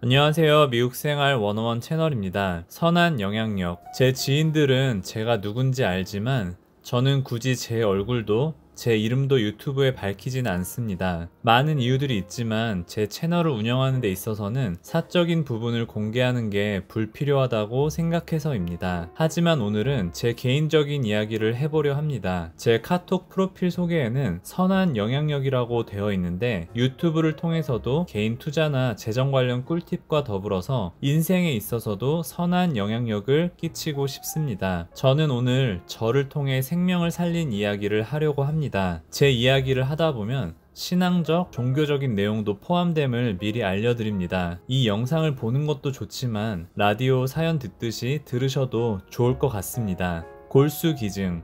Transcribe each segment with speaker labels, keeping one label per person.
Speaker 1: 안녕하세요. 미국생활 101 채널입니다. 선한 영향력. 제 지인들은 제가 누군지 알지만 저는 굳이 제 얼굴도 제 이름도 유튜브에 밝히진 않습니다. 많은 이유들이 있지만 제 채널을 운영하는 데 있어서는 사적인 부분을 공개하는 게 불필요하다고 생각해서입니다. 하지만 오늘은 제 개인적인 이야기를 해보려 합니다. 제 카톡 프로필 소개에는 선한 영향력이라고 되어 있는데 유튜브를 통해서도 개인 투자나 재정 관련 꿀팁과 더불어서 인생에 있어서도 선한 영향력을 끼치고 싶습니다. 저는 오늘 저를 통해 생명을 살린 이야기를 하려고 합니다. 제 이야기를 하다 보면 신앙적, 종교적인 내용도 포함됨을 미리 알려드립니다. 이 영상을 보는 것도 좋지만 라디오 사연 듣듯이 들으셔도 좋을 것 같습니다. 골수기증.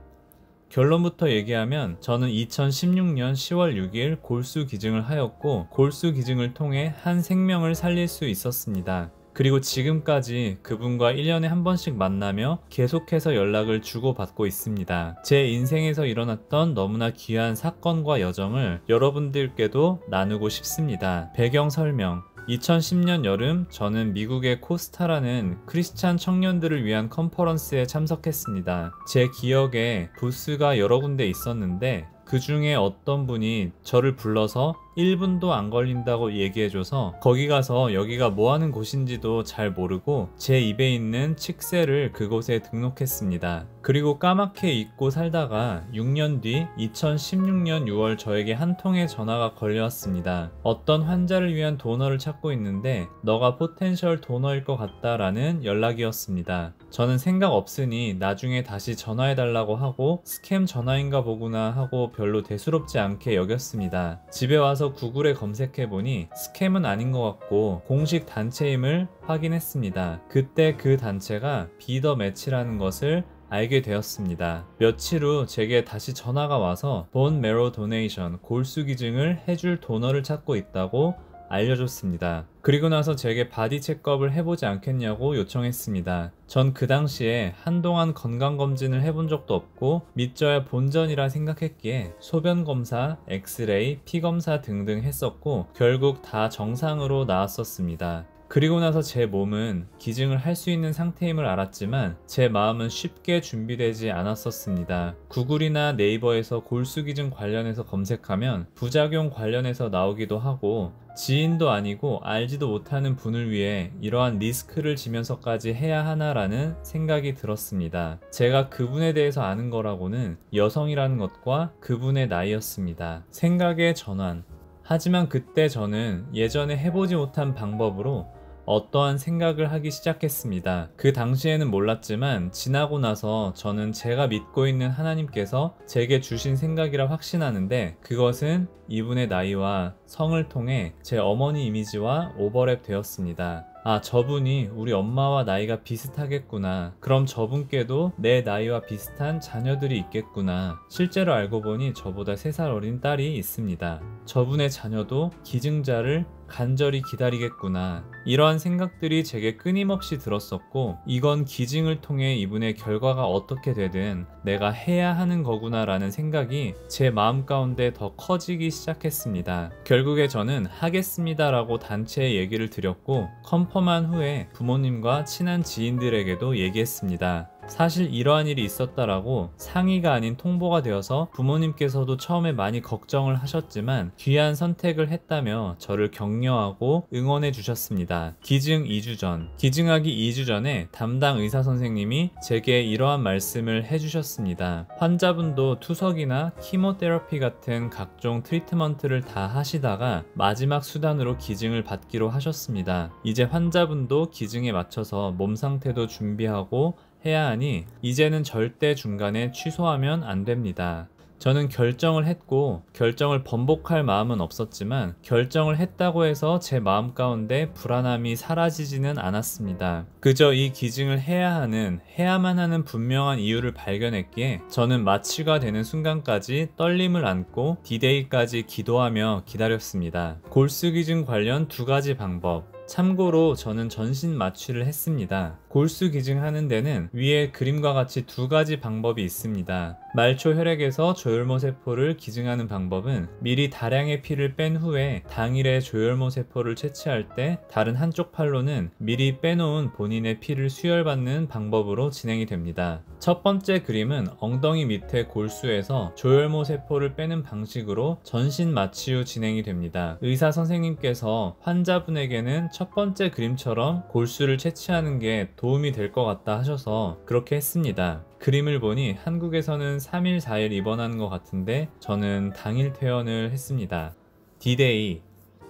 Speaker 1: 결론부터 얘기하면 저는 2016년 10월 6일 골수기증을 하였고 골수기증을 통해 한 생명을 살릴 수 있었습니다. 그리고 지금까지 그분과 1년에 한 번씩 만나며 계속해서 연락을 주고받고 있습니다. 제 인생에서 일어났던 너무나 귀한 사건과 여정을 여러분들께도 나누고 싶습니다. 배경 설명. 2010년 여름 저는 미국의 코스타라는 크리스찬 청년들을 위한 컨퍼런스에 참석했습니다. 제 기억에 부스가 여러 군데 있었는데 그 중에 어떤 분이 저를 불러서 1분도 안 걸린다고 얘기해줘서 거기 가서 여기가 뭐하는 곳인지도 잘 모르고 제 입에 있는 칙새를 그곳에 등록했습니다. 그리고 까맣게 잊고 살다가 6년 뒤 2016년 6월 저에게 한 통의 전화가 걸려왔습니다. 어떤 환자를 위한 도너를 찾고 있는데 너가 포텐셜 도너일 것 같다라는 연락이었습니다. 저는 생각 없으니 나중에 다시 전화해달라고 하고 스캠 전화인가 보구나 하고 별로 대수롭지 않게 여겼습니다. 집에 와서 구글에 검색해보니 스캠은 아닌 것 같고 공식 단체임을 확인했습니다. 그때 그 단체가 비더 매치라는 것을 알게 되었습니다. 며칠 후 제게 다시 전화가 와서 본 메로 도네이션 골수기증을 해줄 도너를 찾고 있다고 알려줬습니다. 그리고 나서 제게 바디 체크업을 해보지 않겠냐고 요청했습니다. 전 그 당시에 한동안 건강검진을 해본 적도 없고 믿져야 본전이라 생각했기에 소변검사, 엑스레이, 피검사 등등 했었고 결국 다 정상으로 나왔었습니다. 그리고 나서 제 몸은 기증을 할 수 있는 상태임을 알았지만 제 마음은 쉽게 준비되지 않았었습니다. 구글이나 네이버에서 골수기증 관련해서 검색하면 부작용 관련해서 나오기도 하고 지인도 아니고 알지도 못하는 분을 위해 이러한 리스크를 지면서까지 해야 하나라는 생각이 들었습니다. 제가 그분에 대해서 아는 거라고는 여성이라는 것과 그분의 나이였습니다. 생각의 전환. 하지만 그때 저는 예전에 해보지 못한 방법으로 어떠한 생각을 하기 시작했습니다. 그 당시에는 몰랐지만 지나고 나서 저는 제가 믿고 있는 하나님께서 제게 주신 생각이라 확신하는데 그것은 이분의 나이와 성을 통해 제 어머니 이미지와 오버랩 되었습니다. 아, 저분이 우리 엄마와 나이가 비슷하겠구나. 그럼 저분께도 내 나이와 비슷한 자녀들이 있겠구나. 실제로 알고 보니 저보다 3살 어린 딸이 있습니다. 저분의 자녀도 기증자를 간절히 기다리겠구나. 이러한 생각들이 제게 끊임없이 들었었고 이건 기증을 통해 이분의 결과가 어떻게 되든 내가 해야 하는 거구나 라는 생각이 제 마음 가운데 더 커지기 시작했습니다. 결국에 저는 하겠습니다 라고 단체에 얘기를 드렸고 컨펌한 후에 부모님과 친한 지인들에게도 얘기했습니다. 사실 이러한 일이 있었다라고 상의가 아닌 통보가 되어서 부모님께서도 처음에 많이 걱정을 하셨지만 귀한 선택을 했다며 저를 격려하고 응원해 주셨습니다. 기증 2주 전, 기증하기 2주 전에 담당 의사 선생님이 제게 이러한 말씀을 해주셨습니다. 환자분도 투석이나 키모테라피 같은 각종 트리트먼트를 다 하시다가 마지막 수단으로 기증을 받기로 하셨습니다. 이제 환자분도 기증에 맞춰서 몸 상태도 준비하고 해야 하니 이제는 절대 중간에 취소하면 안 됩니다. 저는 결정을 했고 결정을 번복할 마음은 없었지만 결정을 했다고 해서 제 마음 가운데 불안함이 사라지지는 않았습니다. 그저 이 기증을 해야만 하는 분명한 이유를 발견했기에 저는 마취가 되는 순간까지 떨림을 안고 D-Day까지 기도하며 기다렸습니다. 골수기증 관련 2가지 방법. 참고로 저는 전신 마취를 했습니다. 골수 기증하는 데는 위에 그림과 같이 2가지 방법이 있습니다. 말초 혈액에서 조혈모 세포를 기증하는 방법은 미리 다량의 피를 뺀 후에 당일에 조혈모 세포를 채취할 때 다른 한쪽 팔로는 미리 빼놓은 본인의 피를 수혈받는 방법으로 진행이 됩니다. 첫 번째 그림은 엉덩이 밑에 골수에서 조혈모 세포를 빼는 방식으로 전신 마취 후 진행이 됩니다. 의사 선생님께서 환자분에게는 첫 번째 그림처럼 골수를 채취하는 게 도움이 될 것 같다 하셔서 그렇게 했습니다. 그림을 보니 한국에서는 3일 4일 입원하는 것 같은데 저는 당일 퇴원을 했습니다. 디데이.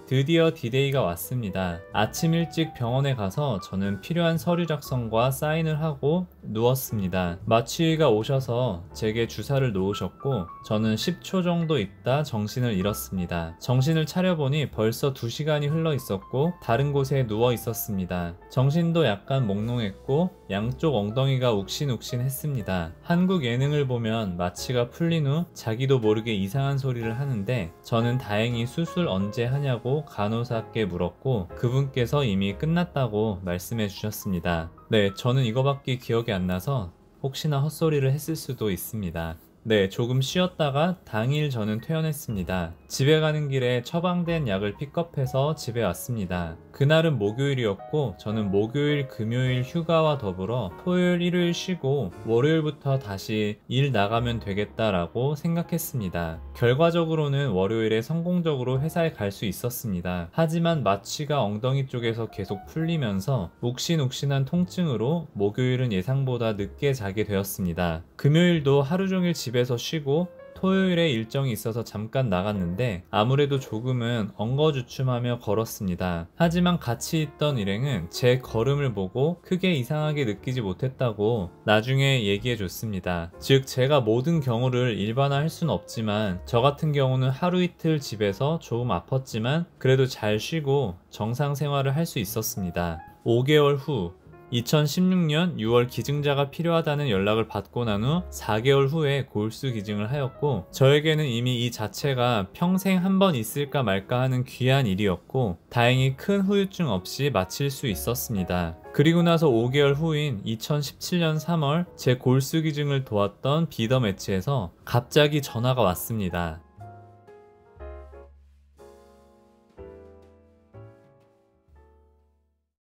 Speaker 1: 드디어 디데이가 왔습니다. 아침 일찍 병원에 가서 저는 필요한 서류 작성과 사인을 하고 누웠습니다. 마취의가 오셔서 제게 주사를 놓으셨고 저는 10초 정도 있다 정신을 잃었습니다. 정신을 차려보니 벌써 2시간이 흘러 있었고 다른 곳에 누워 있었습니다. 정신도 약간 몽롱했고 양쪽 엉덩이가 욱신욱신했습니다. 한국 예능을 보면 마취가 풀린 후 자기도 모르게 이상한 소리를 하는데 저는 다행히 수술 언제 하냐고 간호사께 물었고 그분께서 이미 끝났다고 말씀해 주셨습니다. 네, 저는 이거밖에 기억이 안 나서 혹시나 헛소리를 했을 수도 있습니다. 네, 조금 쉬었다가 당일 저는 퇴원했습니다. 집에 가는 길에 처방된 약을 픽업해서 집에 왔습니다. 그날은 목요일이었고 저는 목요일, 금요일 휴가와 더불어 토요일, 일요일 쉬고 월요일부터 다시 일 나가면 되겠다라고 생각했습니다. 결과적으로는 월요일에 성공적으로 회사에 갈 수 있었습니다. 하지만 마취가 엉덩이 쪽에서 계속 풀리면서 욱신욱신한 통증으로 목요일은 예상보다 늦게 자게 되었습니다. 금요일도 하루 종일 집에서 쉬고 토요일에 일정이 있어서 잠깐 나갔는데 아무래도 조금은 엉거주춤하며 걸었습니다. 하지만 같이 있던 일행은 제 걸음을 보고 크게 이상하게 느끼지 못했다고 나중에 얘기해 줬습니다. 즉 제가 모든 경우를 일반화할 순 없지만 저 같은 경우는 하루 이틀 집에서 조금 아팠지만 그래도 잘 쉬고 정상 생활을 할 수 있었습니다. 5개월 후 2016년 6월 기증자가 필요하다는 연락을 받고 난 후 4개월 후에 골수 기증을 하였고 저에게는 이미 이 자체가 평생 한 번 있을까 말까 하는 귀한 일이었고 다행히 큰 후유증 없이 마칠 수 있었습니다. 그리고 나서 5개월 후인 2017년 3월 제 골수 기증을 도왔던 비더 매치에서 갑자기 전화가 왔습니다.